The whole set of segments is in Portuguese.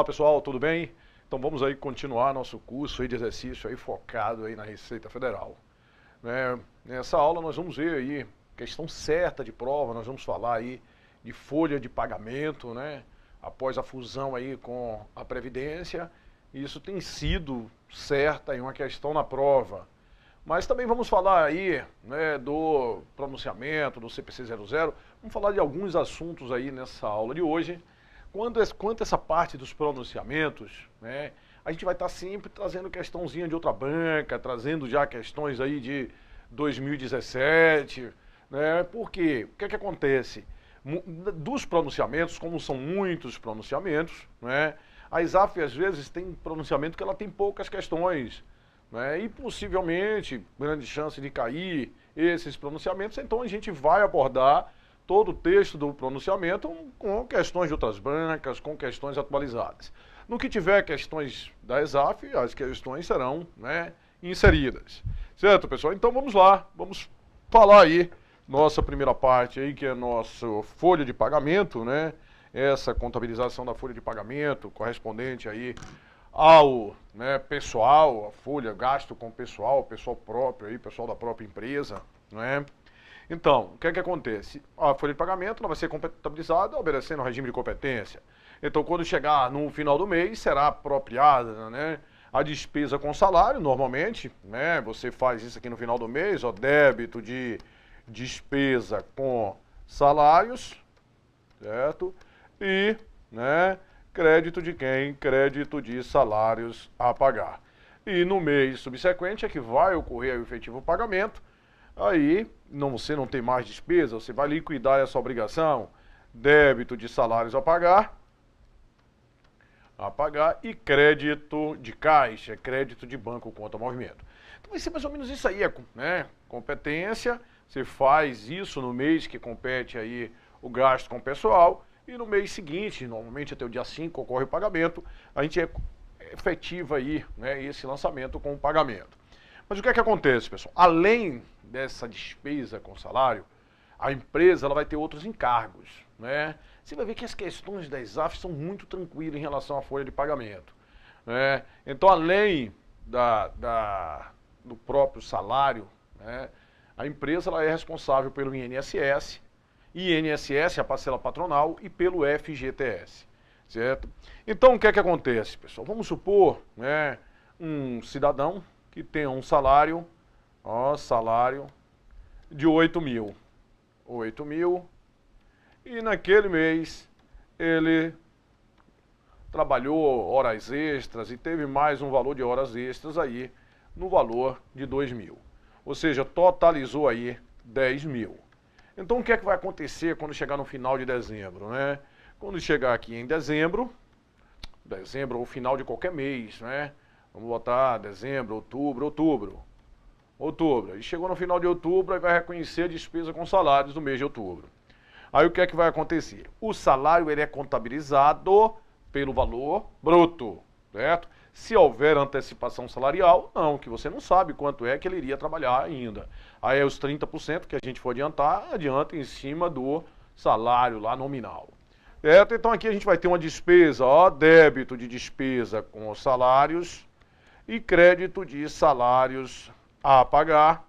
Olá pessoal, tudo bem? Então vamos aí continuar nosso curso aí de exercício aí focado aí na Receita Federal. Nessa aula nós vamos ver aí questão certa de prova, nós vamos falar aí de folha de pagamento, né? Após a fusão aí com a Previdência, isso tem sido certa em uma questão na prova. Mas também vamos falar aí, né, do pronunciamento, do CPC 00, vamos falar de alguns assuntos aí nessa aula de hoje. Quanto a essa parte dos pronunciamentos, né, a gente vai estar sempre trazendo questãozinha de outra banca, trazendo já questões aí de 2017, né, porque o que é que acontece? Dos pronunciamentos, como são muitos pronunciamentos, né, a ESAF às vezes tem pronunciamento que ela tem poucas questões, né, e possivelmente grande chance de cair esses pronunciamentos, então a gente vai abordar todo o texto do pronunciamento com questões de outras bancas, com questões atualizadas. No que tiver questões da ESAF, as questões serão, né, inseridas. Certo, pessoal? Então vamos lá, vamos falar aí nossa primeira parte aí, que é a nossa folha de pagamento, né? Essa contabilização da folha de pagamento correspondente aí ao, né, pessoal, a folha gasto com pessoal próprio aí, pessoal da própria empresa, né? Então, o que é que acontece? A folha de pagamento ela vai ser contabilizada obedecendo ao regime de competência. Então, quando chegar no final do mês, será apropriada, né, a despesa com salário, normalmente, né? Você faz isso aqui no final do mês, ó, débito de despesa com salários, certo? E, né, crédito de quem? Crédito de salários a pagar. E no mês subsequente é que vai ocorrer o efetivo pagamento. Aí, você não tem mais despesa, você vai liquidar essa obrigação, débito de salários a pagar e crédito de caixa, crédito de banco conta movimento. Então vai ser mais ou menos isso aí, né? Competência, você faz isso no mês que compete aí o gasto com o pessoal, e no mês seguinte, normalmente até o dia 5 ocorre o pagamento, a gente efetiva aí, né, esse lançamento com o pagamento. Mas o que é que acontece, pessoal? Além dessa despesa com salário, a empresa ela vai ter outros encargos, né? Você vai ver que as questões da ESAF são muito tranquilas em relação à folha de pagamento, né? Então, além do próprio salário, né, a empresa ela é responsável pelo INSS, a parcela patronal, e pelo FGTS, certo? Então, o que é que acontece, pessoal? Vamos supor, né, um cidadão que tenha um salário, ó, salário de 8 mil, e naquele mês ele trabalhou horas extras e teve mais um valor de horas extras aí no valor de 2 mil, ou seja, totalizou aí 10 mil. Então o que é que vai acontecer quando chegar no final de dezembro, né? Quando chegar aqui em dezembro ou final de qualquer mês, né? Vamos botar dezembro, outubro. E chegou no final de outubro, aí vai reconhecer a despesa com salários do mês de outubro. Aí o que é que vai acontecer? O salário ele é contabilizado pelo valor bruto, certo? Se houver antecipação salarial, não, que você não sabe quanto é que ele iria trabalhar ainda. Aí é os 30% que a gente for adiantar, adianta em cima do salário lá nominal. Certo? Então aqui a gente vai ter uma despesa, ó, débito de despesa com os salários e crédito de salários a pagar,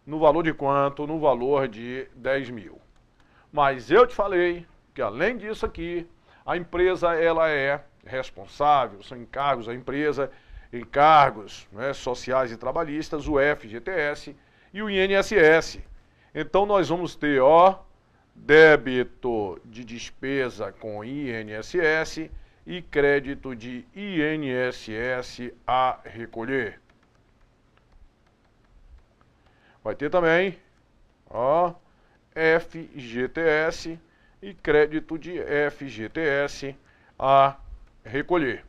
no valor de quanto? No valor de 10 mil. Mas eu te falei que além disso aqui, a empresa ela é responsável, são encargos da empresa, encargos, né, sociais e trabalhistas, o FGTS e o INSS. Então nós vamos ter, ó, débito de despesa com INSS e crédito de INSS a recolher. Vai ter também, ó, FGTS e crédito de FGTS a recolher.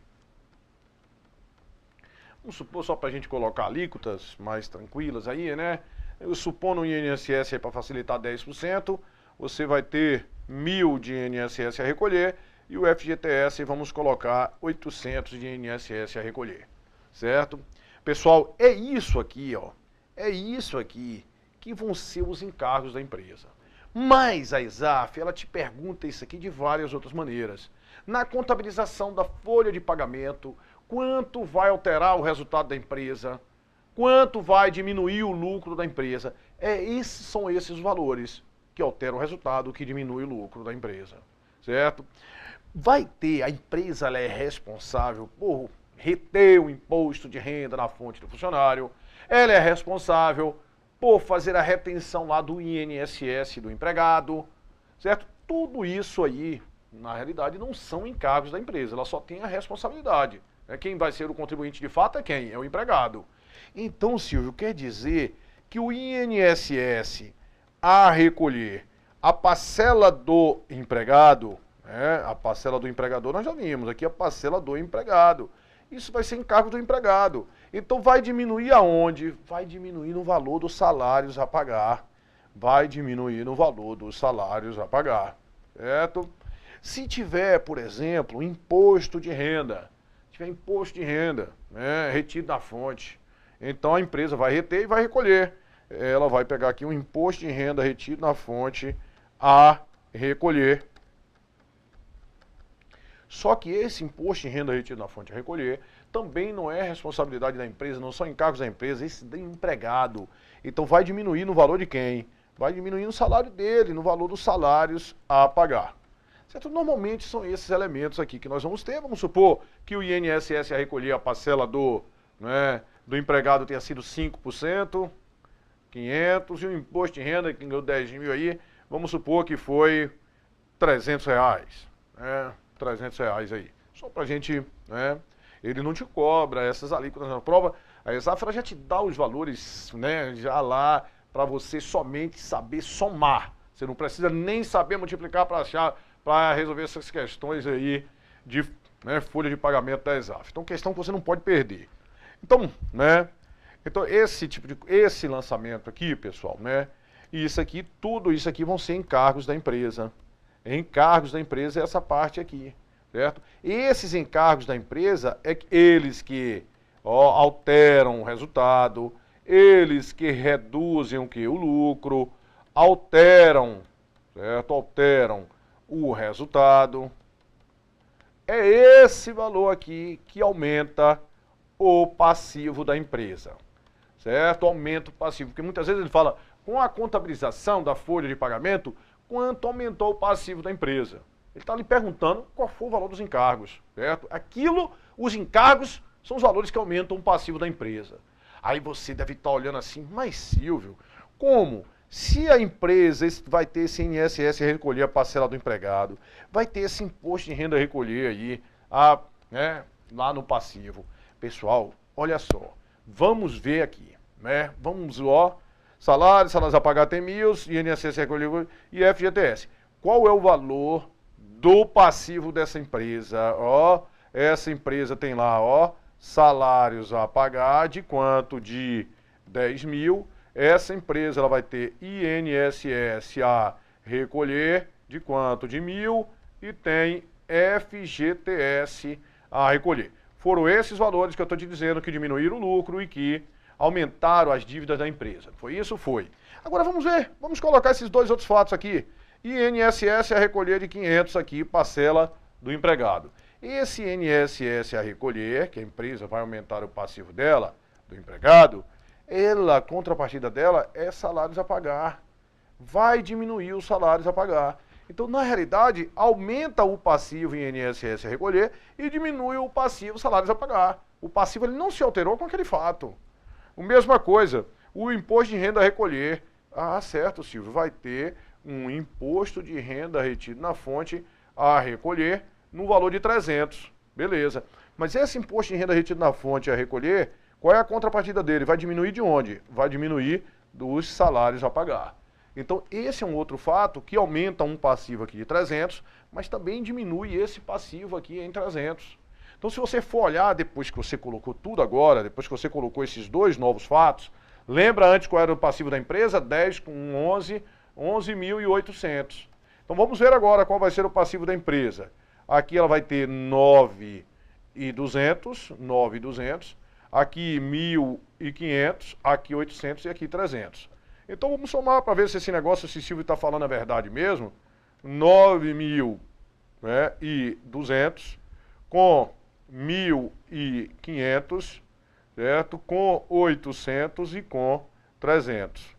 Vamos supor, só para a gente colocar alíquotas mais tranquilas aí, né? Eu supondo o INSS para facilitar 10%, você vai ter 1.000 de INSS a recolher e o FGTS vamos colocar 800 de INSS a recolher, certo? Pessoal, é isso aqui, ó. É isso aqui que vão ser os encargos da empresa. Mas a ESAF, ela te pergunta isso aqui de várias outras maneiras. Na contabilização da folha de pagamento, quanto vai alterar o resultado da empresa? Quanto vai diminuir o lucro da empresa? São esses os valores que alteram o resultado, que diminui o lucro da empresa, certo? A empresa ela é responsável por reter o imposto de renda na fonte do funcionário, ela é responsável por fazer a retenção lá do INSS do empregado, certo? Tudo isso aí, na realidade, não são encargos da empresa, ela só tem a responsabilidade. Quem vai ser o contribuinte de fato é quem? É o empregado. Então, Silvio, quer dizer que o INSS, a recolher a parcela do empregado, a parcela do empregador, nós já vimos aqui a parcela do empregado. Isso vai ser encargo do empregado. Então vai diminuir aonde? Vai diminuir no valor dos salários a pagar. Vai diminuir no valor dos salários a pagar, certo? Se tiver, por exemplo, imposto de renda, retido na fonte, então a empresa vai reter e vai recolher. Ela vai pegar aqui um imposto de renda retido na fonte a recolher. Só que esse imposto de renda retido na fonte a recolher também não é responsabilidade da empresa, não são encargos da empresa, esse do empregado. Então vai diminuir no valor de quem? Vai diminuir no salário dele, no valor dos salários a pagar. Certo? Normalmente são esses elementos aqui que nós vamos ter. Vamos supor que o INSS a recolher a parcela do empregado tenha sido 5%, 500, e o imposto de renda que ganhou 10 mil aí, vamos supor que foi R$300, R$300 aí. Só pra gente, ele não te cobra essas alíquotas na prova, a ESAF já te dá os valores, já lá para você somente saber somar. Você não precisa nem saber multiplicar para resolver essas questões aí de folha de pagamento da ESAF. Então, questão que você não pode perder. Então, então esse lançamento aqui, pessoal, e tudo isso aqui vão ser encargos da empresa. Encargos da empresa é essa parte aqui, certo? Esses encargos da empresa é eles que alteram o resultado, eles que reduzem o lucro, alteram, certo? Alteram o resultado. É esse valor aqui que aumenta o passivo da empresa, certo? Aumenta o passivo, porque muitas vezes ele fala, com a contabilização da folha de pagamento, quanto aumentou o passivo da empresa. Ele está lhe perguntando qual foi o valor dos encargos, certo? Os encargos são os valores que aumentam o passivo da empresa. Aí você deve estar olhando assim, mas Silvio, como? Se a empresa vai ter esse INSS recolher a parcela do empregado, vai ter esse imposto de renda recolher aí, lá no passivo. Pessoal, olha só, vamos ver aqui, vamos, salários a pagar tem 1.000, INSS recolher e FGTS. Qual é o valor do passivo dessa empresa? Essa empresa tem lá, salários a pagar de quanto? De 10 mil. Essa empresa ela vai ter INSS a recolher de quanto? De 1.000 e tem FGTS a recolher. Foram esses valores que eu estou te dizendo que diminuíram o lucro e que aumentaram as dívidas da empresa. Foi isso? Foi. Agora vamos ver, vamos colocar esses dois outros fatos aqui. INSS a recolher de 500 aqui, parcela do empregado. Esse INSS a recolher, que a empresa vai aumentar o passivo dela, do empregado, a contrapartida dela é salários a pagar. Vai diminuir os salários a pagar. Então, na realidade, aumenta o passivo em INSS a recolher e diminui o passivo salários a pagar. O passivo ele não se alterou com aquele fato. A mesma coisa, o imposto de renda a recolher. Ah, certo, Silvio, vai ter um imposto de renda retido na fonte a recolher no valor de 300. Beleza. Mas esse imposto de renda retido na fonte a recolher, qual é a contrapartida dele? Vai diminuir de onde? Vai diminuir dos salários a pagar. Então, esse é um outro fato que aumenta um passivo aqui de 300, mas também diminui esse passivo aqui em 300. Então, se você for olhar depois que você colocou tudo agora, depois que você colocou esses dois novos fatos, lembra antes qual era o passivo da empresa? 10 com 11, 11.800. Então, vamos ver agora qual vai ser o passivo da empresa. Aqui ela vai ter 9.200, aqui 1.500, aqui 800 e aqui 300. Então vamos somar para ver se esse negócio, se Silvio está falando a verdade mesmo. 9.200, né, com 1.500, certo? Com 800 e com 300.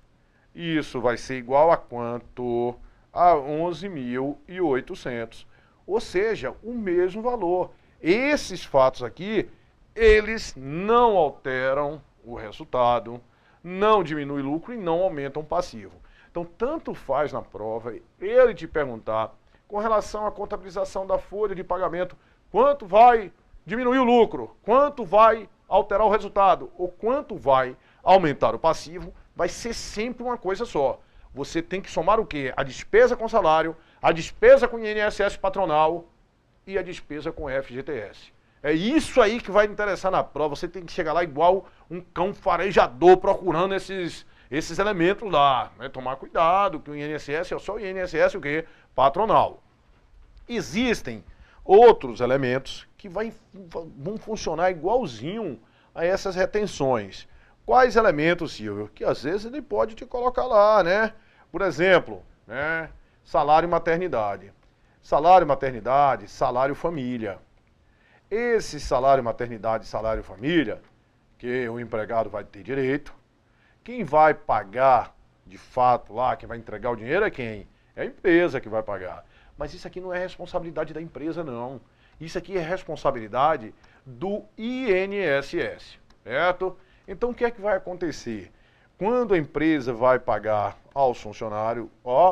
Isso vai ser igual a quanto? A 11.800. Ou seja, o mesmo valor. Esses fatos aqui, eles não alteram o resultado, não diminuem o lucro e não aumentam o passivo. Então, tanto faz na prova ele te perguntar com relação à contabilização da folha de pagamento, quanto vai diminuir o lucro, quanto vai alterar o resultado ou quanto vai aumentar o passivo, vai ser sempre uma coisa só. Você tem que somar o quê? A despesa com salário, a despesa com INSS patronal e a despesa com FGTS. É isso aí que vai interessar na prova. Você tem que chegar lá igual um cão farejador procurando esses elementos lá. Né? Tomar cuidado, que o INSS é só o INSS o quê? Patronal. Existem outros elementos que vão funcionar igualzinho a essas retenções. Quais elementos, Silvio? Que às vezes ele pode te colocar lá, né? Por exemplo, né? Salário maternidade. Salário maternidade, salário família. Esse salário maternidade, salário família, que o empregado vai ter direito, quem vai pagar de fato lá, quem vai entregar o dinheiro é quem? É a empresa que vai pagar. Mas isso aqui não é responsabilidade da empresa, não. Isso aqui é responsabilidade do INSS, certo? Então o que é que vai acontecer? Quando a empresa vai pagar aos funcionários,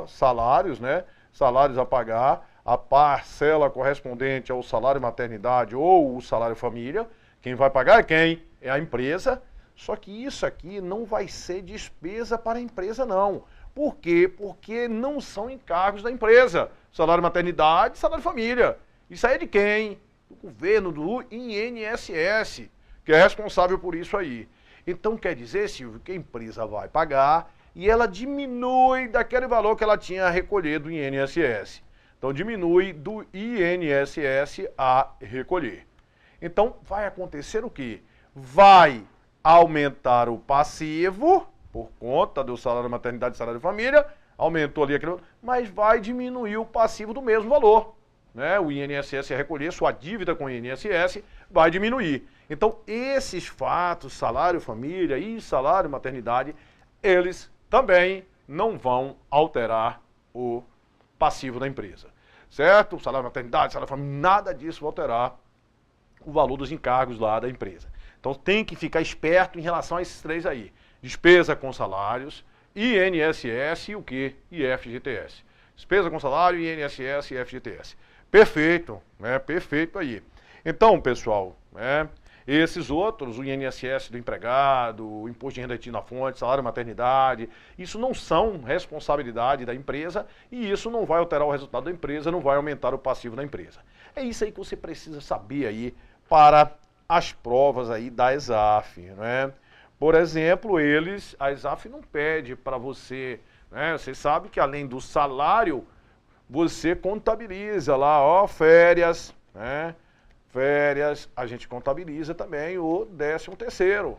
salários, né? Salários a pagar, a parcela correspondente ao salário maternidade ou o salário família, quem vai pagar é quem? É a empresa. Só que isso aqui não vai ser despesa para a empresa, não. Por quê? Porque não são encargos da empresa. Salário maternidade, salário família. Isso aí é de quem? Do governo, do INSS, que é responsável por isso aí. Então quer dizer, Silvio, que a empresa vai pagar e ela diminui daquele valor que ela tinha recolhido do INSS. Então diminui do INSS a recolher. Então vai acontecer o quê? Vai aumentar o passivo por conta do salário maternidade e salário família, aumentou ali aquele, mas vai diminuir o passivo do mesmo valor. Né? O INSS a recolher, sua dívida com o INSS vai diminuir. Então esses fatos, salário família e salário maternidade, eles também não vão alterar o passivo da empresa, certo? Salário maternidade, salário família, nada disso vai alterar o valor dos encargos lá da empresa. Então tem que ficar esperto em relação a esses três aí. Despesa com salários, INSS e o quê? E FGTS. Despesa com salário, INSS e FGTS. Perfeito, né? Perfeito aí. Então, pessoal, né? Esses outros, o INSS do empregado, o imposto de renda retido na fonte, salário maternidade, isso não são responsabilidade da empresa e isso não vai alterar o resultado da empresa, não vai aumentar o passivo da empresa. É isso aí que você precisa saber aí para as provas aí da ESAF, né? Por exemplo, a ESAF não pede para você, né? Você sabe que além do salário, você contabiliza lá, ó, férias, né? Férias, a gente contabiliza também o 13º,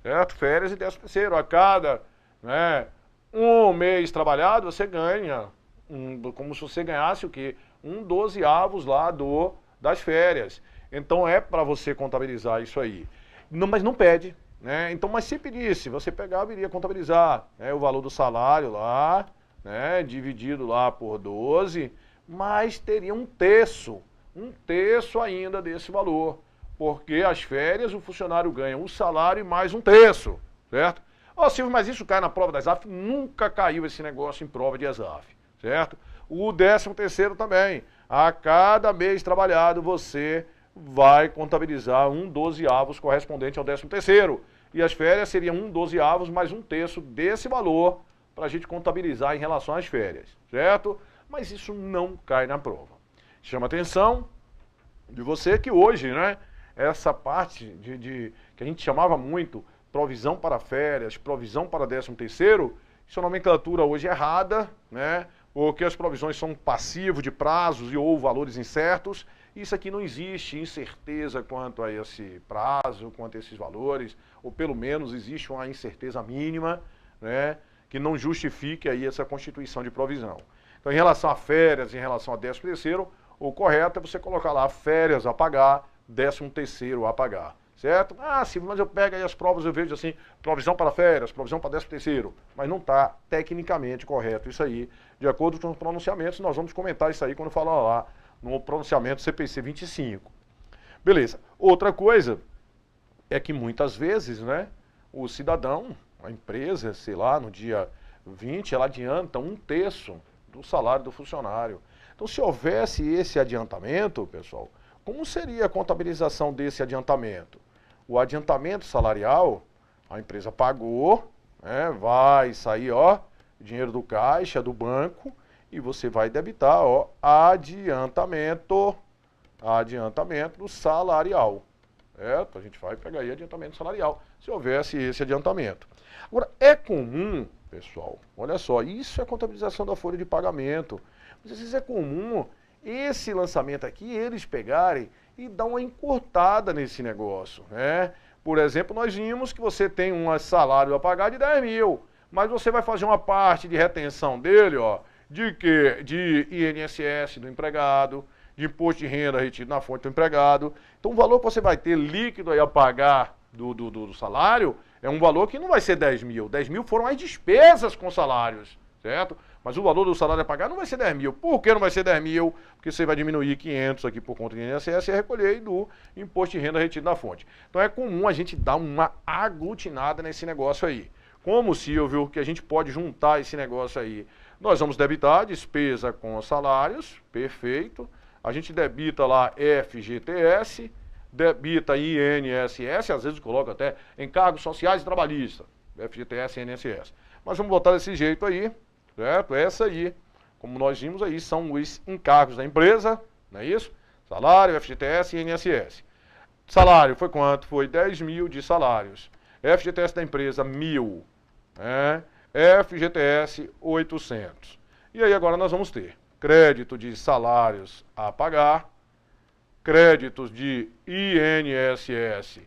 certo? Férias e 13º. A cada, né, um mês trabalhado, você ganha, como se você ganhasse o quê? 1/12 lá das férias. Então é para você contabilizar isso aí. Não, mas não pede, né? Então, mas se pedisse, você pegava e iria contabilizar, né, o valor do salário lá, né, dividido lá por 12, mas teria um terço ainda desse valor, porque as férias o funcionário ganha o salário e mais um terço, certo? Ó, Silvio, mas isso cai na prova da ESAF? Nunca caiu esse negócio em prova de ESAF, certo? O 13º também, a cada mês trabalhado você vai contabilizar 1/12 correspondente ao 13º, e as férias seriam 1/12 mais um terço desse valor para a gente contabilizar em relação às férias, certo? Mas isso não cai na prova. Chama a atenção de você que hoje, né, essa parte que a gente chamava muito provisão para férias, provisão para 13º, isso é uma nomenclatura hoje errada, né, porque as provisões são passivos de prazos e ou valores incertos. Isso aqui não existe incerteza quanto a esse prazo, quanto a esses valores, ou pelo menos existe uma incerteza mínima, né, que não justifique aí essa constituição de provisão. Então, em relação a férias, em relação a 13º, o correto é você colocar lá férias a pagar, 13º a pagar, certo? Ah, Silvio, mas eu pego aí as provas, eu vejo assim, provisão para férias, provisão para 13º, mas não está tecnicamente correto isso aí. De acordo com os pronunciamentos, nós vamos comentar isso aí quando falar lá no pronunciamento CPC 25. Beleza. Outra coisa é que muitas vezes, né, o cidadão, a empresa, sei lá, no dia 20, ela adianta 1/3 do salário do funcionário. Então, se houvesse esse adiantamento, pessoal, como seria a contabilização desse adiantamento? O adiantamento salarial, a empresa pagou, né, vai sair, ó, dinheiro do caixa, do banco, e você vai debitar, ó, adiantamento salarial. Certo? A gente vai pegar aí adiantamento salarial, se houvesse esse adiantamento. Agora, é comum, pessoal, olha só, isso é contabilização da folha de pagamento. Às vezes é comum esse lançamento aqui, eles pegarem e dar uma encurtada nesse negócio, né? Por exemplo, nós vimos que você tem um salário a pagar de 10 mil, mas você vai fazer uma parte de retenção dele, ó, de quê? De INSS do empregado, de imposto de renda retido na fonte do empregado. Então o valor que você vai ter líquido aí a pagar do salário é um valor que não vai ser 10 mil. 10 mil foram as despesas com salários, certo? Mas o valor do salário a pagar não vai ser 10 mil. Por que não vai ser 10 mil? Porque você vai diminuir 500 aqui por conta do INSS e recolher do imposto de renda retido na fonte. Então é comum a gente dar uma aglutinada nesse negócio aí. Como, Silvio, que a gente pode juntar esse negócio aí? Nós vamos debitar despesa com salários, perfeito. A gente debita lá FGTS, debita INSS, às vezes coloca até encargos sociais e trabalhistas, FGTS e INSS. Mas vamos botar desse jeito aí, certo? Essa aí, como nós vimos aí, são os encargos da empresa, não é isso? Salário, FGTS e INSS. Salário foi quanto? Foi 10 mil de salários. FGTS da empresa, 1.000. Né? FGTS, 800. E aí agora nós vamos ter crédito de salários a pagar, créditos de INSS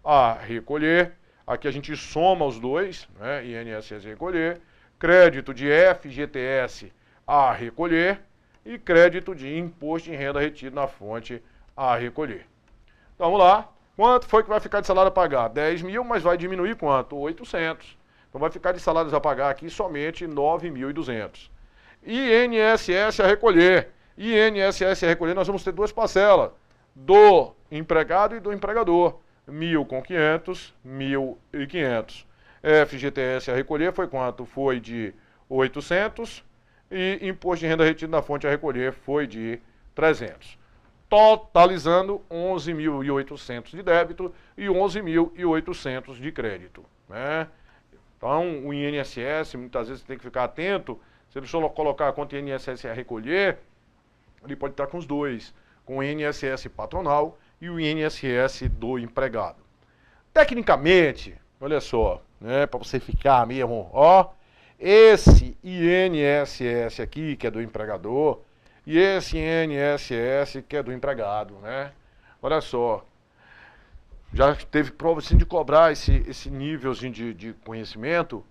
a recolher, aqui a gente soma os dois, né, INSS a recolher, crédito de FGTS a recolher e crédito de imposto de renda retido na fonte a recolher. Então vamos lá, quanto foi que vai ficar de salário a pagar? 10 mil, mas vai diminuir quanto? 800. Então vai ficar de salários a pagar aqui somente 9.200. INSS a recolher. INSS a recolher, nós vamos ter duas parcelas, do empregado e do empregador. 1.000 com 500, 1.500. FGTS a recolher foi quanto? Foi de 800 e imposto de renda retido na fonte a recolher foi de 300. Totalizando 11.800 de débito e 11.800 de crédito, né? Então, o INSS, muitas vezes você tem que ficar atento. Se ele só colocar a conta INSS a recolher, ele pode estar com os dois, com o INSS patronal e o INSS do empregado. Tecnicamente, olha só, né, para você ficar mesmo, ó, esse INSS aqui, que é do empregador, e esse INSS que é do empregado, né? Olha só, já teve prova assim, de cobrar esse nívelzinho de conhecimento,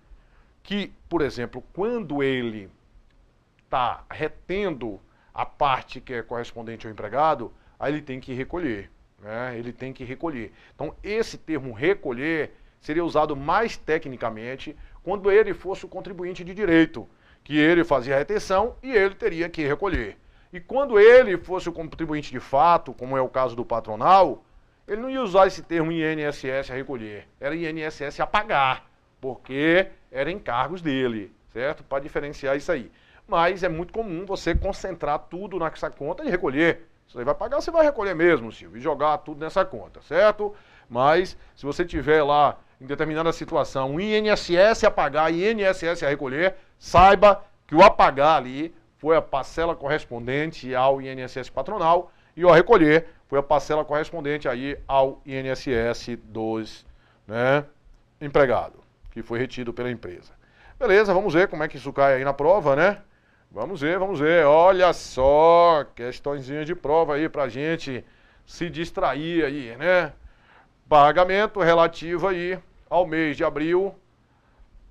que, por exemplo, quando ele está retendo a parte que é correspondente ao empregado, aí ele tem que recolher, né? Ele tem que recolher. Então, esse termo recolher seria usado mais tecnicamente quando ele fosse o contribuinte de direito, que ele fazia a retenção e ele teria que recolher. E quando ele fosse o contribuinte de fato, como é o caso do patronal, ele não ia usar esse termo INSS a recolher, era INSS a pagar, porque eram encargos dele, certo? Para diferenciar isso aí. Mas é muito comum você concentrar tudo nessa conta e recolher. Se você vai pagar, você vai recolher mesmo, Silvio, e jogar tudo nessa conta, certo? Mas se você tiver lá, em determinada situação, um INSS a pagar e INSS a recolher, saiba que o a pagar ali foi a parcela correspondente ao INSS patronal e o a recolher foi a parcela correspondente aí ao INSS dos, né, empregado, que foi retido pela empresa. Beleza, vamos ver como é que isso cai aí na prova, né? Vamos ver. Olha só, questõezinha de prova aí pra gente se distrair aí, né? Pagamento relativo aí ao mês de abril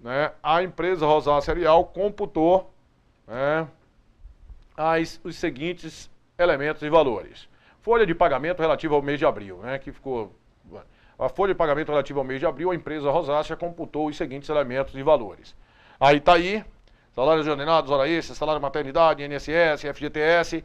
né, a empresa Rosácea Arial computou, né, os seguintes elementos e valores. Folha de pagamento relativa ao mês de abril, né, que ficou... A folha de pagamento relativa ao mês de abril, a empresa Rosácea computou os seguintes elementos e valores. Aí está aí, salários ordenados, hora extra, salário de maternidade, INSS, FGTS.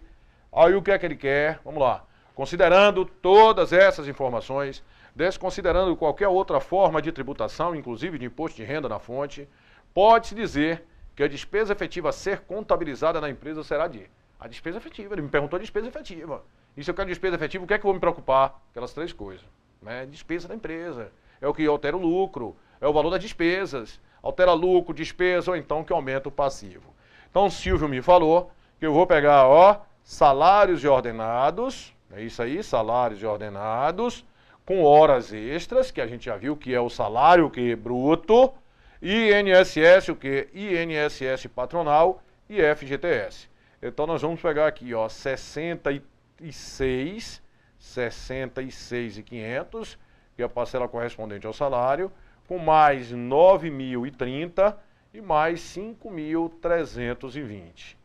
Aí o que é que ele quer? Vamos lá. Considerando todas essas informações, desconsiderando qualquer outra forma de tributação, inclusive de imposto de renda na fonte, pode-se dizer que a despesa efetiva a ser contabilizada na empresa será de... A despesa efetiva, ele me perguntou a despesa efetiva. E se eu quero despesa efetiva, o que é que eu vou me preocupar? Aquelas três coisas. Né? Despesa da empresa. É o que altera o lucro, é o valor das despesas. Altera lucro, despesa, ou então que aumenta o passivo. Então o Silvio me falou que eu vou pegar, ó, salários e ordenados, é isso aí, salários e ordenados, com horas extras, que a gente já viu que é o salário que bruto, INSS, o que? INSS patronal e FGTS. Então nós vamos pegar aqui, ó, 66.500, que é a parcela correspondente ao salário, com mais 9.030 e mais 5.320.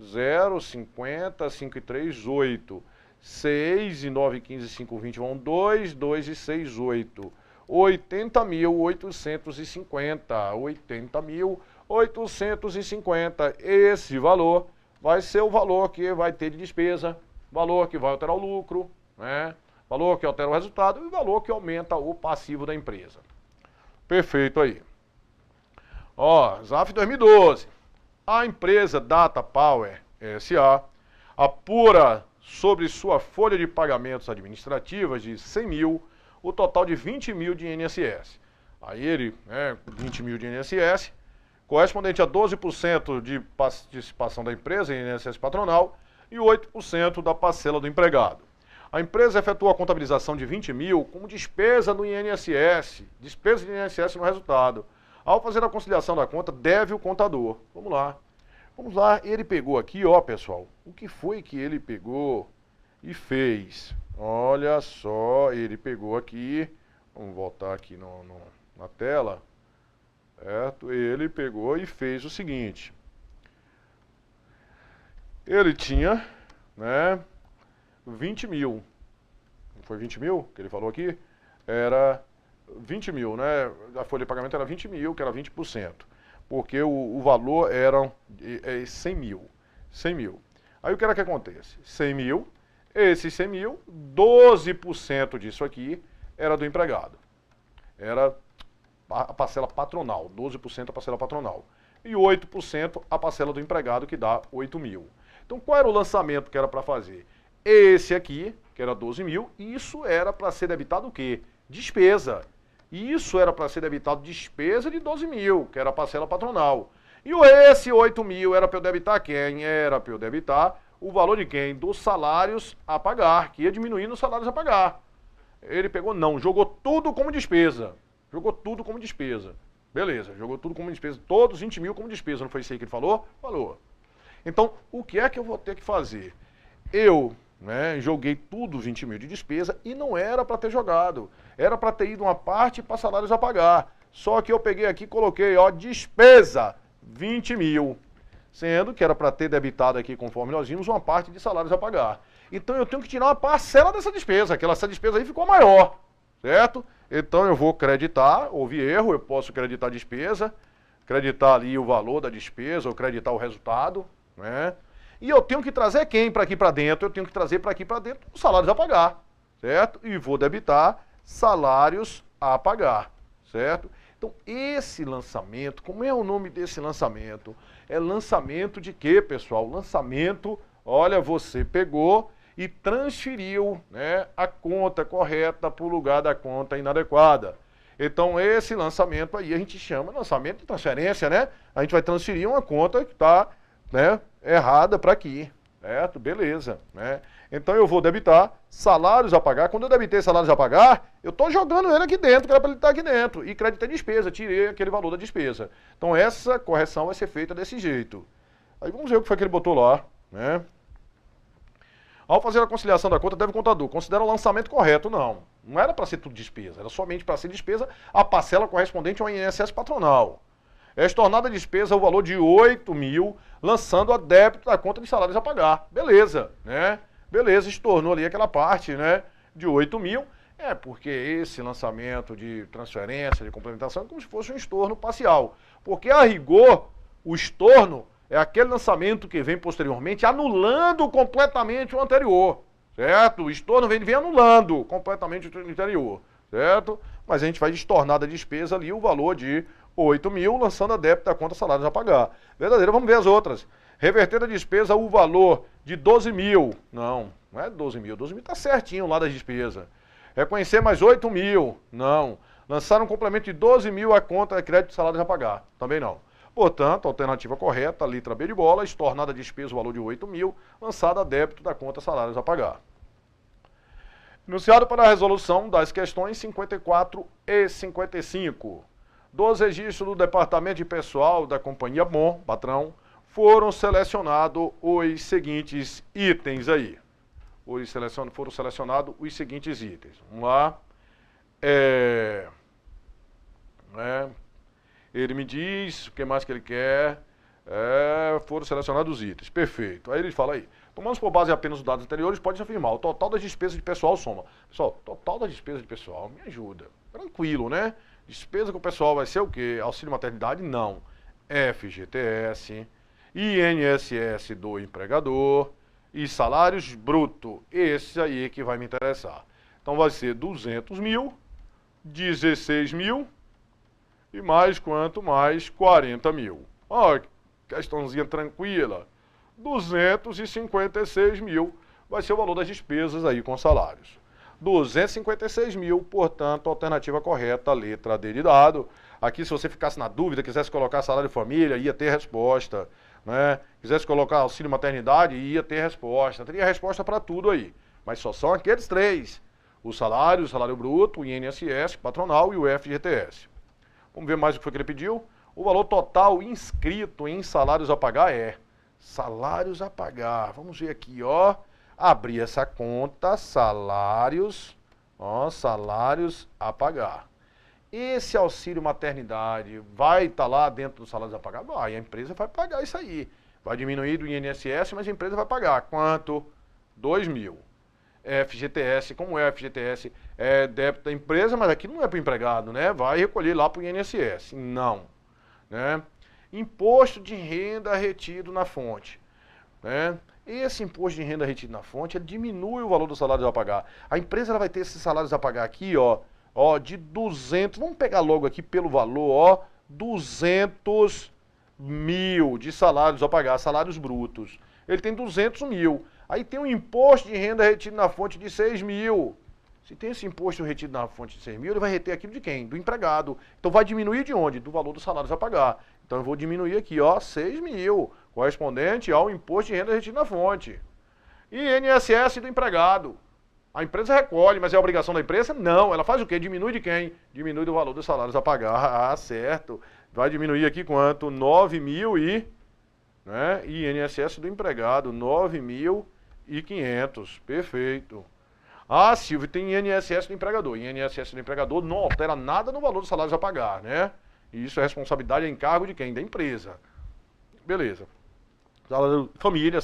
0, 50, 5 e 3, 8. 6 e 9, 15, 5, 20 vão 2, 2 e 6, 8. 80.850. 80.850. Esse valor vai ser o valor que vai ter de despesa, valor que vai alterar o lucro, né? Valor que altera o resultado e valor que aumenta o passivo da empresa. Perfeito aí. Ó, ZAF 2012. A empresa Data Power S.A. apura sobre sua folha de pagamentos administrativas de 100 mil o total de 20 mil de INSS. Aí ele, 20 mil de INSS, correspondente a 12% de participação da empresa em INSS patronal e 8% da parcela do empregado. A empresa efetua a contabilização de 20 mil como despesa do INSS, despesa de INSS no resultado. Ao fazer a conciliação da conta, deve o contador. Vamos lá. Vamos lá, ele pegou aqui, ó, pessoal, o que foi que ele pegou e fez? Olha só, ele pegou aqui, vamos voltar aqui na tela, certo? Ele pegou e fez o seguinte. Ele tinha, 20 mil. Não foi 20 mil que ele falou aqui? Era 20 mil, né? A folha de pagamento era 20 mil, que era 20%. Porque o valor era 100 mil. 100 mil. Aí o que era que acontece? 100 mil, esses 100 mil, 12% disso aqui era do empregado. Era a parcela patronal, 12% a parcela patronal. E 8% a parcela do empregado, que dá 8 mil. Então qual era o lançamento que era para fazer? Esse aqui, que era 12 mil, isso era para ser debitado o quê? Despesa. Isso era para ser debitado despesa de 12 mil, que era a parcela patronal. E esse 8 mil era para eu debitar quem? Era para eu debitar o valor de quem? Dos salários a pagar, que ia diminuindo os salários a pagar. Ele pegou, não, jogou tudo como despesa. Jogou tudo como despesa. Beleza, jogou tudo como despesa. Todos 20 mil como despesa, não foi isso aí que ele falou? Falou. Então, o que é que eu vou ter que fazer? Eu... joguei tudo 20 mil de despesa e não era para ter jogado. Era para ter ido uma parte para salários a pagar. Só que eu peguei aqui e coloquei, ó, despesa, 20 mil. Sendo que era para ter debitado aqui, conforme nós vimos, uma parte de salários a pagar. Então eu tenho que tirar uma parcela dessa despesa, essa despesa aí ficou maior, certo? Então eu vou creditar, houve erro, eu posso creditar a despesa, creditar ali o valor da despesa ou creditar o resultado, né? E eu tenho que trazer quem para aqui para dentro? Eu tenho que trazer para aqui para dentro os salários a pagar, certo? E vou debitar salários a pagar, certo? Então, esse lançamento, como é o nome desse lançamento? É lançamento de quê, pessoal? Lançamento, olha, você pegou e transferiu, a conta correta para o lugar da conta inadequada. Então, esse lançamento aí a gente chama lançamento de transferência, né? A gente vai transferir uma conta que está... errada para aqui, certo? Beleza, Então eu vou debitar salários a pagar. Quando eu debitei salários a pagar, eu estou jogando ele aqui dentro, que era para ele estar aqui dentro. E creditei despesa, tirei aquele valor da despesa. Então essa correção vai ser feita desse jeito. Aí vamos ver o que foi que ele botou lá, Ao fazer a conciliação da conta, deve o contador considera o lançamento correto. Não, não era para ser tudo despesa, era somente para ser despesa a parcela correspondente ao INSS patronal. é estornada a despesa o valor de 8 mil, lançando a débito da conta de salários a pagar. Beleza, né? Beleza, estornou ali aquela parte, né, de 8 mil. É porque esse lançamento de transferência, de complementação, é como se fosse um estorno parcial. Porque, a rigor, o estorno é aquele lançamento que vem posteriormente anulando completamente o anterior, certo? O estorno vem anulando completamente o anterior, certo? Mas a gente vai estornar da despesa ali o valor de 8 mil, lançando a débito da conta salários a pagar. Verdadeira, vamos ver as outras. Reverter da despesa o valor de 12 mil. Não é 12 mil. 12 mil está certinho lá da despesa. Reconhecer mais 8 mil. Não. Lançar um complemento de 12 mil à conta de crédito de salários a pagar. Também não. Portanto, a alternativa correta, letra B de bola, estornada a despesa o valor de 8 mil, lançada a débito da conta salários a pagar. Enunciado para a resolução das questões 54 e 55. Dos registros do Departamento de Pessoal da Companhia Bom, patrão, foram selecionados os seguintes itens aí. Foram selecionados os seguintes itens. Vamos lá. Ele me diz o que mais que ele quer. Foram selecionados os itens. Perfeito. Aí ele fala aí. Tomando por base apenas os dados anteriores, pode afirmar o total das despesas de pessoal soma. Pessoal, total das despesas de pessoal, me ajuda. Tranquilo, né? Despesa com o pessoal vai ser o quê? Auxílio maternidade? Não. FGTS, INSS do empregador e salários bruto. Esse aí que vai me interessar. Então vai ser 200 mil, 16 mil e mais quanto? Mais 40 mil. Ó, questãozinha tranquila. 256 mil vai ser o valor das despesas aí com salários. 256 mil, portanto, a alternativa correta, a letra D de dado. Aqui, se você ficasse na dúvida, quisesse colocar salário família, ia ter resposta, né? Quisesse colocar auxílio maternidade, ia ter resposta. Teria resposta para tudo aí. Mas só são aqueles três. O salário bruto, o INSS, patronal e o FGTS. Vamos ver mais o que foi que ele pediu. O valor total inscrito em salários a pagar é salários a pagar. Vamos ver aqui, ó. Abrir essa conta, salários a pagar. Esse auxílio maternidade vai estar lá dentro dos salários a pagar? Vai, a empresa vai pagar isso aí. Vai diminuir do INSS, mas a empresa vai pagar. Quanto? 2 mil. FGTS, como é FGTS? É débito da empresa, mas aqui não é para o empregado, né? Vai recolher lá para o INSS. Não. Né? Imposto de renda retido na fonte. Né? Esse imposto de renda retido na fonte, ele diminui o valor dos salários a pagar. A empresa ela vai ter esses salários a pagar aqui, ó, de 200, vamos pegar logo aqui pelo valor, ó, 200 mil de salários a pagar, salários brutos. Ele tem 200 mil. Aí tem um imposto de renda retido na fonte de 6 mil. Se tem esse imposto retido na fonte de 6 mil, ele vai reter aquilo de quem? Do empregado. Então vai diminuir de onde? Do valor dos salários a pagar. Então eu vou diminuir aqui, ó, 6 mil, correspondente ao imposto de renda retido na fonte. E INSS do empregado. A empresa recolhe, mas é a obrigação da empresa? Não. Ela faz o quê? Diminui de quem? Diminui do valor dos salários a pagar. Ah, certo. Vai diminuir aqui quanto? 9 mil e... né? E INSS do empregado, 9.500. Perfeito. Ah, Silvio, tem INSS do empregador. INSS do empregador não altera nada no valor dos salários a pagar, né? E isso é responsabilidade e encargo de quem? Da empresa. Beleza. Salário família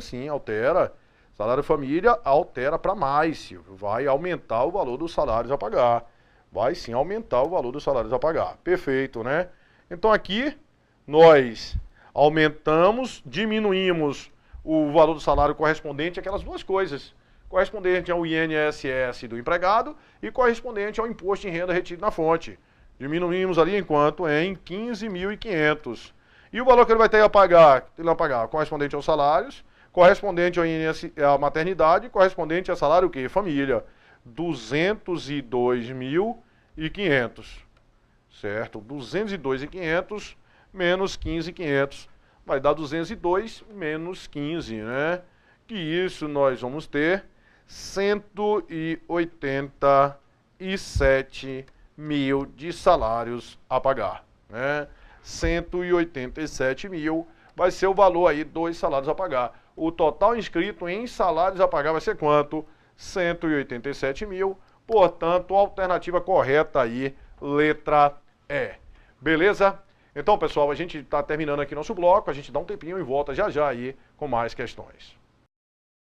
sim, altera. Salário família altera para mais, Silvio. Vai aumentar o valor dos salários a pagar. Vai sim aumentar o valor dos salários a pagar. Perfeito, né? Então aqui nós aumentamos, diminuímos o valor do salário correspondente àquelas duas coisas. Correspondente ao INSS do empregado e correspondente ao imposto de renda retido na fonte. Diminuímos ali enquanto em 15.500. E o valor que ele vai ter a pagar, correspondente aos salários, correspondente ao à maternidade, correspondente a salário o quê? Família. 202.500. Certo? 202.500 menos 15.500. Vai dar 202 menos 15, né? Que isso nós vamos ter 187 mil de salários a pagar, né? 187 mil vai ser o valor aí dos salários a pagar. O total inscrito em salários a pagar vai ser quanto? 187 mil. Portanto, a alternativa correta aí, letra E. Beleza? Então, pessoal, a gente está terminando aqui nosso bloco, a gente dá um tempinho e volta já já aí com mais questões.